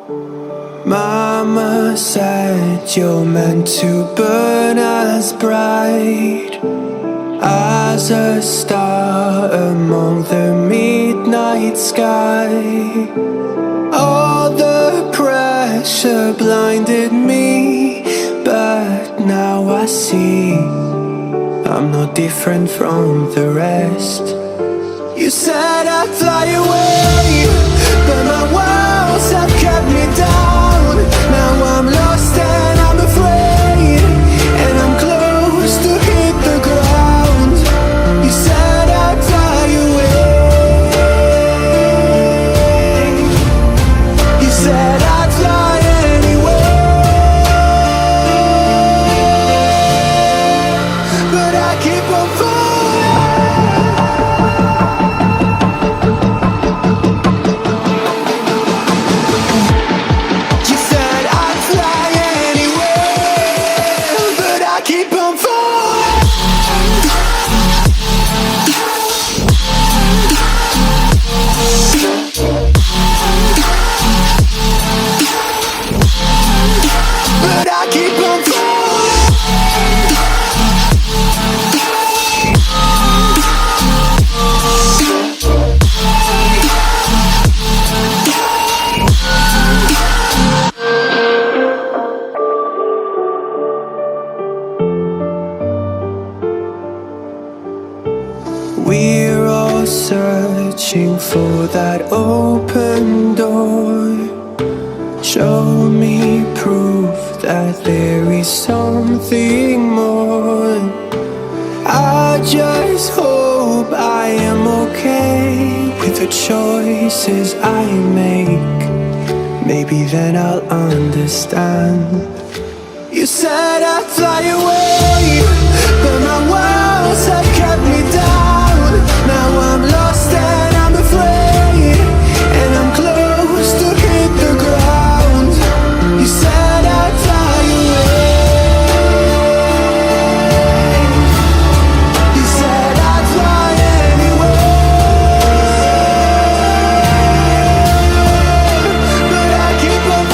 Mama said you're meant to burn as bright as a star among the midnight sky. All the pressure blinded me, but now I see I'm no different from the rest. You said I'd fly away, but my walls have kept me down. Now I'm lost and I'm afraid, and I'm close to hit the ground. You said I'd fly away. You said I'd fly anyway, but I keep on We're all searching for that open door. Show me proof that there is something more. I just hope I am okay with the choices I make. Maybe then I'll understand. You said I'd fly away, but my walls have kept me down. Now I'm lost and I'm afraid, and I'm close to hit the ground. You said I'd fly away. You said I'd fly anyway, but I keep on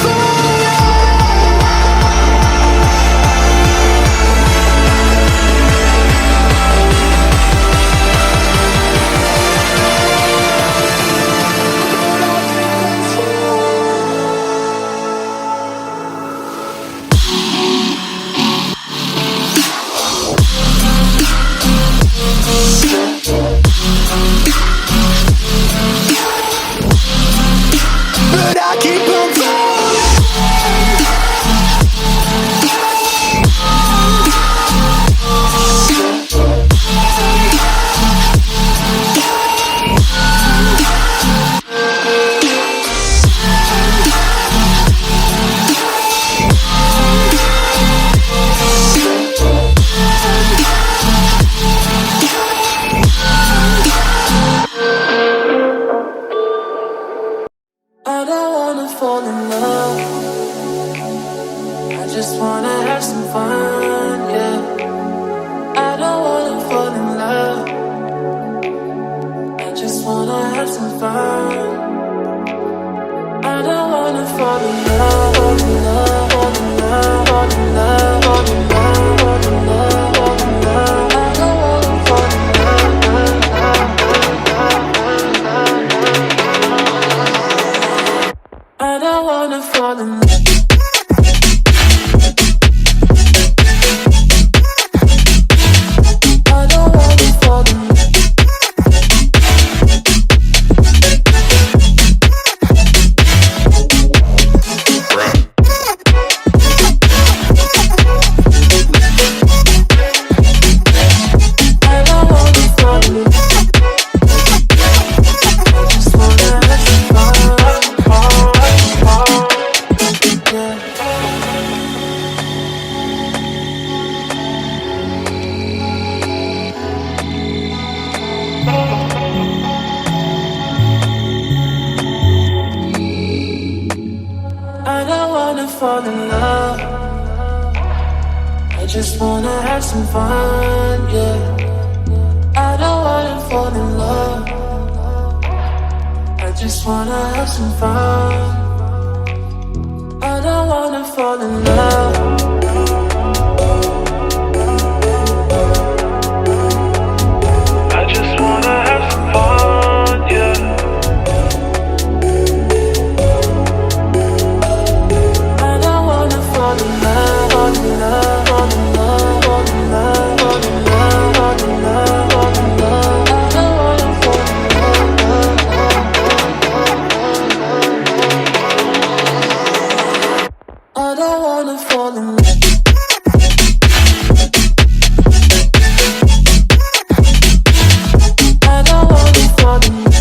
fall in love. I just wanna have some fun, yeah. I don't wanna fall in love. I just wanna have some fun. I don't wanna fall in love. I just wanna have some fun, yeah. I don't wanna fall in love, fall in love, fall in love, fall in love, fall in love, fall in love, fall in love. I don't wanna fall in love. I don't wanna fall in love. I don't wanna fall in love.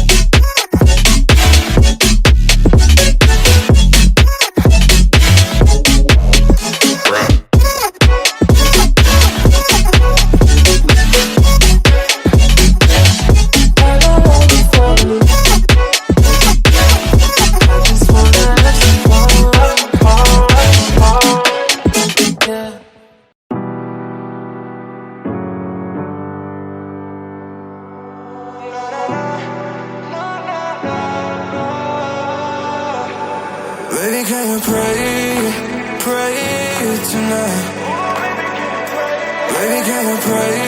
I don't wanna fall in love. I just wanna have some fun, yeah. Baby, can you pray, pray tonight? Baby, can you pray,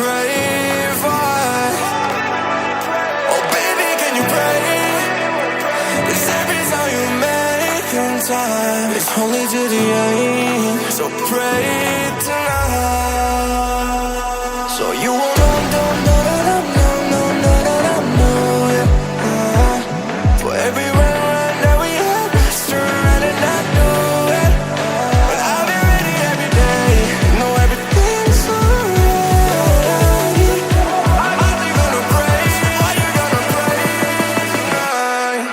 pray for us? Oh, baby, can you pray? 'Cause every time you make in time, it's only to the end. So pray tonight. So you won't know that I'm no, yeah. For every run that we have, turn and I know it. But I'll be ready every day. Know everything's alright. Are you gonna pray? Are you gonna pray tonight?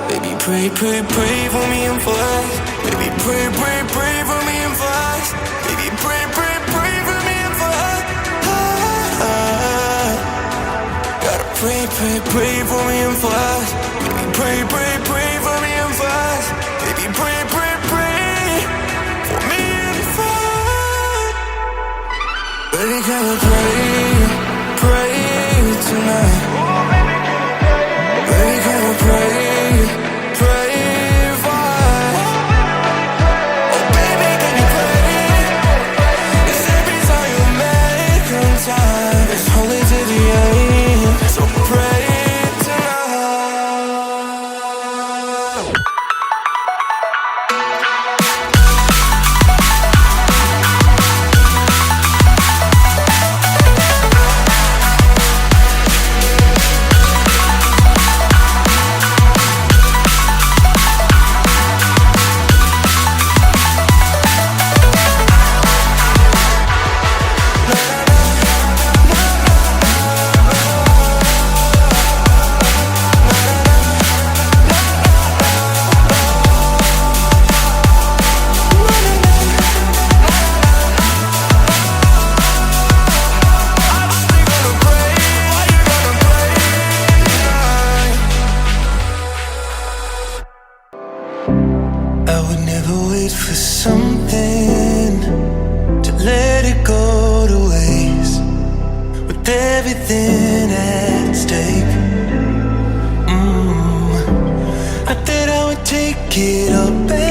Baby, pray, pray, pray for me and for us. Baby, pray, pray, pray for me and for us. Baby, pray, pray, pray for me and for us. Gotta pray, pray, pray for me and for us. Baby, pray, pray, pray for me and for us. Baby, pray, pray, pray for me and for us. Baby, can you pray, pray tonight? Baby, can you pray? Pray for us. Oh, baby, can you pray? 'Cause every time you make in time, it's only to the end. So pray tonight. I would never wait for something to let it go to waste. With everything at stake, I thought I would take it all back.